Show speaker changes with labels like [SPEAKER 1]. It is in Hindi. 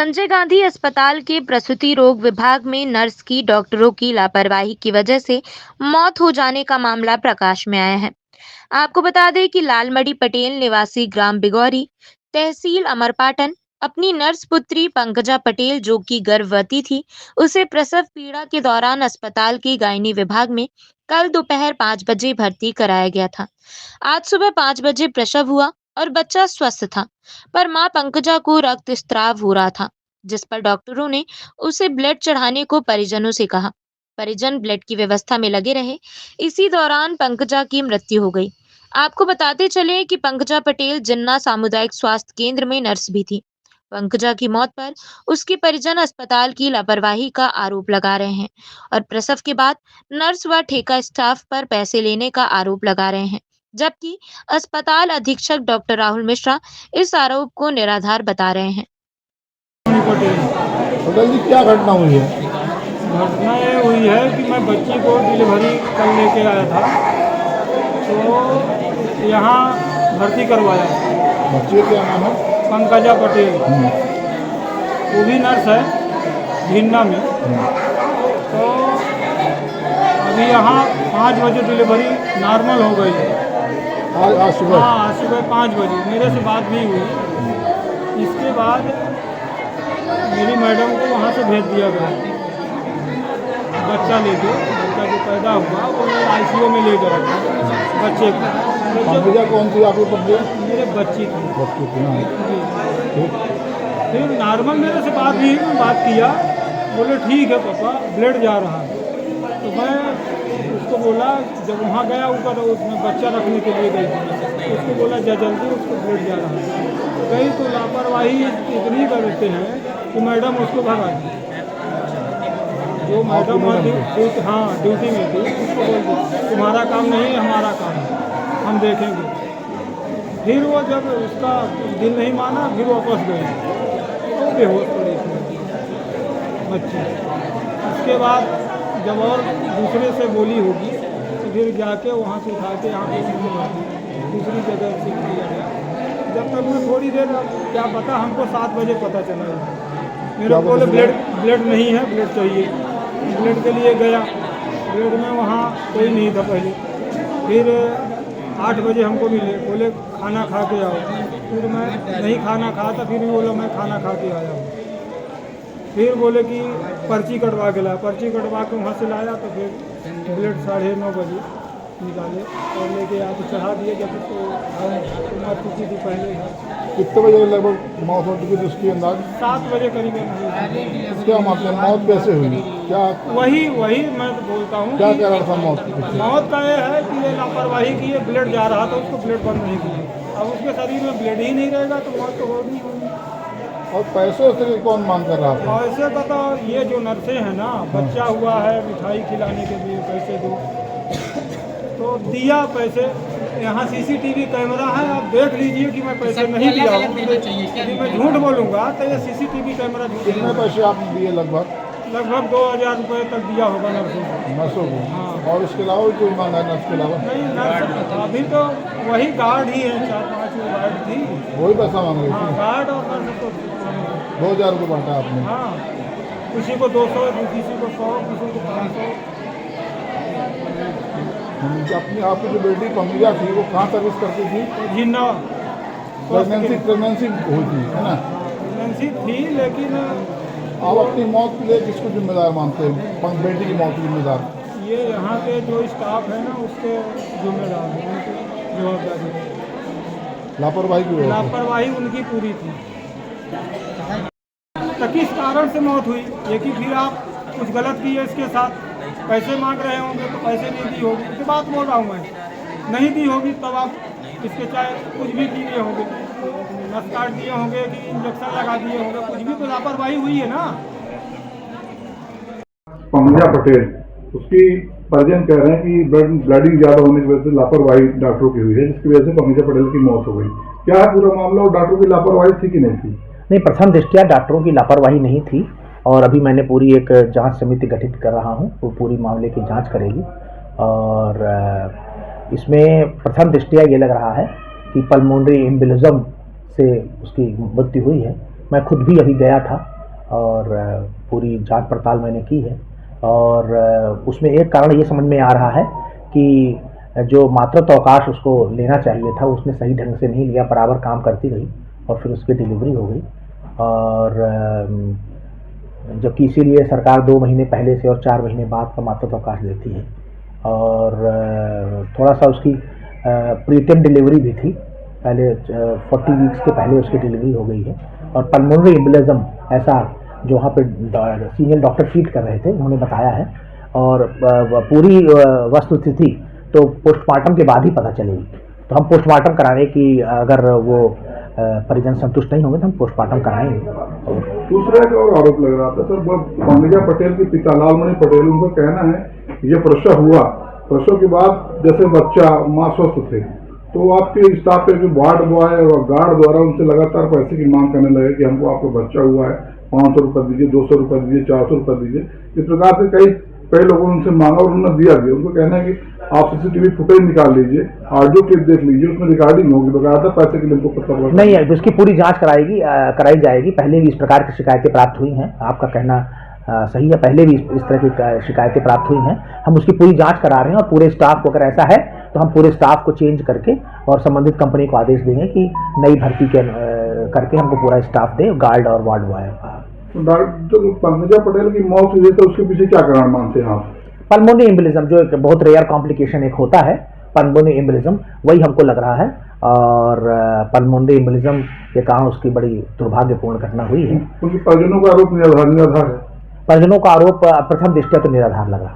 [SPEAKER 1] संजय गांधी अस्पताल के प्रसूति रोग विभाग में नर्स की डॉक्टरों की लापरवाही की वजह से मौत हो जाने का मामला प्रकाश में आया है। आपको बता दें कि लालमड़ी पटेल निवासी ग्राम बिगौरी, तहसील अमरपाटन, अपनी नर्स पुत्री पंकजा पटेल जो कि गर्भवती थी, उसे प्रसव पीड़ा के दौरान अस्पताल के गायनी विभाग में कल दोपहर 5 बजे भर्ती कराया गया था। आज सुबह 5 बजे प्रसव हुआ और बच्चा स्वस्थ था, पर मां पंकजा को रक्तस्राव हो रहा था, जिस पर डॉक्टरों ने उसे ब्लड चढ़ाने को परिजनों से कहा। परिजन ब्लड की व्यवस्था में लगे रहे। इसी दौरान पंकजा की मृत्यु हो गई। आपको बताते चले कि पंकजा पटेल जिन्ना सामुदायिक स्वास्थ्य केंद्र में नर्स भी थी। पंकजा की मौत पर उसके परिजन अस्पताल की लापरवाही का आरोप लगा रहे हैं और प्रसव के बाद नर्स व ठेका स्टाफ पर पैसे लेने का आरोप लगा रहे हैं। जबकि अस्पताल अधीक्षक डॉक्टर राहुल मिश्रा इस आरोप को निराधार बता रहे हैं।
[SPEAKER 2] पटेल।
[SPEAKER 3] पटेल जी, क्या घटना हुई है?
[SPEAKER 2] घटना ये हुई है कि मैं बच्ची को डिलीवरी कर लेके आया था, तो यहाँ भर्ती करवाया।
[SPEAKER 3] बच्चे का क्या नाम है?
[SPEAKER 2] पंकजा पटेल, वो भी नर्स है भिन्ना में। तो अभी यहाँ 5 बजे डिलीवरी नॉर्मल हो गई है।
[SPEAKER 3] आज सुबह?
[SPEAKER 2] हाँ, आज सुबह 5 बजे मेरे से बात भी हुई। इसके बाद मेरी मैडम को वहाँ से भेज दिया गया बच्चा लेके। बच्चा जो पैदा हुआ वो ICU में ले गया बच्चे को।
[SPEAKER 3] पंकजा कौन थी आपकी पत्नी?
[SPEAKER 2] मेरे बच्ची थी।
[SPEAKER 3] बच्ची थी, हाँ।
[SPEAKER 2] फिर नॉर्मल मेरे से बात हुई, बात किया, बोले ठीक है पापा, ब्लड जा रहा है। तो मैं उसको बोला, जब वहाँ गया ऊपर उसमें बच्चा रखने के लिए गई थी, उसको बोला जा जल्दी, उसको ब्लड जा रहा है। गई तो लापरवाही इतनी करते हैं कि मैडम उसको भगा दी। जो मैडम ड्यूटी में थी, उसको बोल दी तुम्हारा काम नहीं है, हमारा काम है, हम देखेंगे। फिर वो जब उसका दिल नहीं माना, फिर वापस गई, तो बेहोश पड़ी थी बच्ची। उसके बाद जब और दूसरे से बोली होगी तो फिर जाके वहाँ से उठा के यहाँ पे दूसरी जगह शिफ्ट किया गया। जब तक मैं थोड़ी देर, क्या पता, हमको 7 बजे पता चला। मेरे को बोले ब्लड नहीं है, ब्लड चाहिए। ब्लड के लिए गया, ब्लड में वहाँ कोई नहीं था पहले। फिर 8 बजे हमको मिले, बोले खाना खा के आओ। फिर मैं नहीं खाना खाया था, फिर भी बोला मैं खाना खा के आया हूँ। फिर बोले कि पर्ची कटवा के लाया, पर्ची कटवा के वहाँ से लाया, तो फिर ब्लड 9:30 बजे निकाले और लेके यहाँ पे चढ़ा दिए। जब तो मौत चुकी थी पहले।
[SPEAKER 3] कितने बजे लगभग मौत हो चुकी थी उसकी अंदाज?
[SPEAKER 2] 7 बजे करीबन।
[SPEAKER 3] क्या मतलब मौत कैसे हुई? क्या
[SPEAKER 2] वही मैं बोलता हूँ।
[SPEAKER 3] क्या कारण था मौत की?
[SPEAKER 2] मौत का ये है कि ये लापरवाही की है, ब्लड जा रहा था, उसको ब्लड बंद नहीं किया। अब उसके शरीर में ब्लड ही नहीं रहेगा तो मौत तो होगी।
[SPEAKER 3] और पैसे से कौन मांग कर रहा था?
[SPEAKER 2] पैसे का तो ये जो नर्सें हैं ना, बच्चा हुआ है, मिठाई खिलाने के लिए पैसे दो, तो दिया पैसे। यहाँ CCTV कैमरा है, आप देख लीजिए कि मैं पैसे नहीं दिया हूँ। यदि मैं झूठ बोलूँगा तो ये CCTV कैमरा झूठ।
[SPEAKER 3] कितने पैसे आपने दिए? लगभग
[SPEAKER 2] 2000 रुपये तक दिया होगा नर्सों को।
[SPEAKER 3] नर्सों को?
[SPEAKER 2] हाँ।
[SPEAKER 3] और इसके अलावा भी कोई मांगा है? नर्स के अलावा
[SPEAKER 2] नहीं, नर्स अभी तो वही गार्ड ही है, 4-5 गार्ड थी,
[SPEAKER 3] वही पैसा मांग रही
[SPEAKER 2] हाँ,
[SPEAKER 3] थी?
[SPEAKER 2] गार्ड और नर्स को
[SPEAKER 3] 2000 रुपये बांटा आपने?
[SPEAKER 2] हाँ, किसी को 200, किसी को 100, किसी को 500।
[SPEAKER 3] अपनी आपकी जो बेटी पंकजा थी वो कहाँ सर्विस करती थी?
[SPEAKER 2] जिन्ना
[SPEAKER 3] प्रेगनेंसी हुई थी, है ना?
[SPEAKER 2] प्रेगनेंसी थी, लेकिन
[SPEAKER 3] आप अपनी मौत के लिए किसको जिम्मेदार मानते हैं? बेटी की मौत की जिम्मेदार?
[SPEAKER 2] ये यहाँ के जो स्टाफ है ना, उसके जिम्मेदार हैं, उनकी जवाबदारी है।
[SPEAKER 3] लापरवाही की वजह से?
[SPEAKER 2] लापरवाही उनकी पूरी थी। तो किस कारण से मौत हुई? ये कि फिर आप कुछ गलत किए इसके साथ, पैसे मांग रहे होंगे तो पैसे नहीं दी होगी, इसकी बात बोल रहा हूँ मैं। नहीं दी होगी तब आप इसके चाहे कुछ भी किए होंगे, नस काट दिए होंगे कि इंजेक्शन लगा दिए होंगे, कुछ भी तो लापरवाही हुई है ना।
[SPEAKER 3] पंकजा पटेल, उसकी परिजन कह रहे हैं कि ब्लडिंग ज़्यादा होने की वजह से लापरवाही डॉक्टरों की हुई है, जिसकी वजह से पंकजा पटेल की मौत हो गई। क्या है पूरा मामला और डॉक्टरों की लापरवाही थी कि नहीं थी?
[SPEAKER 4] नहीं, प्रथम दृष्टया डॉक्टरों की लापरवाही नहीं थी और अभी मैंने पूरी एक जांच समिति गठित कर रहा हूं, वो पूरी मामले की जांच करेगी। और इसमें प्रथम दृष्टया ये लग रहा है कि पल्मोनरी एम्बोलिज्म से उसकी मृत्यु हुई है। मैं खुद भी अभी गया था और पूरी जांच पड़ताल मैंने की है। और उसमें एक कारण ये समझ में आ रहा है कि जो मातृत्व अवकाश उसको लेना चाहिए था उसने सही ढंग से नहीं लिया, बराबर काम करती रही और फिर उसकी डिलीवरी हो गई। और जबकि इसीलिए सरकार 2 महीने पहले से और 4 महीने बाद का मातृत्व अवकाश देती है। और थोड़ा सा उसकी प्रीटर्म डिलीवरी भी थी, पहले 40 वीक्स के पहले उसकी डिलीवरी हो गई है। और पल्मोनरी एम्बोलिज्म ऐसा जो वहाँ पे सीनियर डॉक्टर ट्रीट कर रहे थे उन्होंने बताया है। और पूरी वस्तुस्थिति तो पोस्टमार्टम के बाद ही पता चलेगी। तो हम पोस्टमार्टम कराने की, अगर वो परिजन संतुष्ट नहीं होंगे तो हम पोस्टमार्टम कराएंगे। और
[SPEAKER 3] दूसरा एक और आरोप लग रहा था सर, पंकजा पटेल के पिता लालमणि पटेल, उनका कहना है कि ये प्रसव हुआ, प्रसव के बाद जैसे बच्चा माँ स्वस्थ थे तो आपके स्टाफ के जो वार्ड बॉय और गार्ड द्वारा उनसे लगातार पैसे की मांग करने लगे कि हमको आपका बच्चा हुआ है, 500 रुपये दीजिए, 200 रुपये दीजिए, 400 रुपये दीजिए। इस प्रकार से कई लोगों ने उनसे मांगा और उन्होंने दिया भी। उनको कहना है कि आप सीसीटीवी फुटेज निकाल लीजिए, ऑडियो क्लिप देख लीजिए, उसमें रिकॉर्डिंग होगी, बकायदा पैसे के लिए उनको पता लगा।
[SPEAKER 4] नहीं है, उसकी पूरी जांच कराई जाएगी। पहले भी इस प्रकार की शिकायतें प्राप्त हुई हैं, आपका कहना सही है, पहले भी इस तरह की शिकायतें प्राप्त हुई हैं। हम उसकी पूरी जांच करा रहे हैं और पूरे स्टाफ को, अगर ऐसा है तो हम पूरे स्टाफ को चेंज करके और संबंधित कंपनी को आदेश देंगे कि नई भर्ती करके हमको पूरा स्टाफ दे, गार्ड और ward boy.
[SPEAKER 3] Doctor Pankaja Patel की मौत हुई तो उसके पीछे क्या कारण मानते हैं आप?
[SPEAKER 4] पल्मोनरी एम्बोलिज्म, जो एक बहुत रेयर कॉम्प्लिकेशन एक होता है पल्मोनरी एम्बोलिज्म, वही हमको लग रहा है। और पल्मोनरी एम्बोलिज्म के कारण उसकी बड़ी दुर्भाग्यपूर्ण घटना हुई है।
[SPEAKER 3] उनके परिजनों का आरोप निराधार है।
[SPEAKER 4] परिजनों का आरोप प्रथम दृष्टया तो निराधार लगा।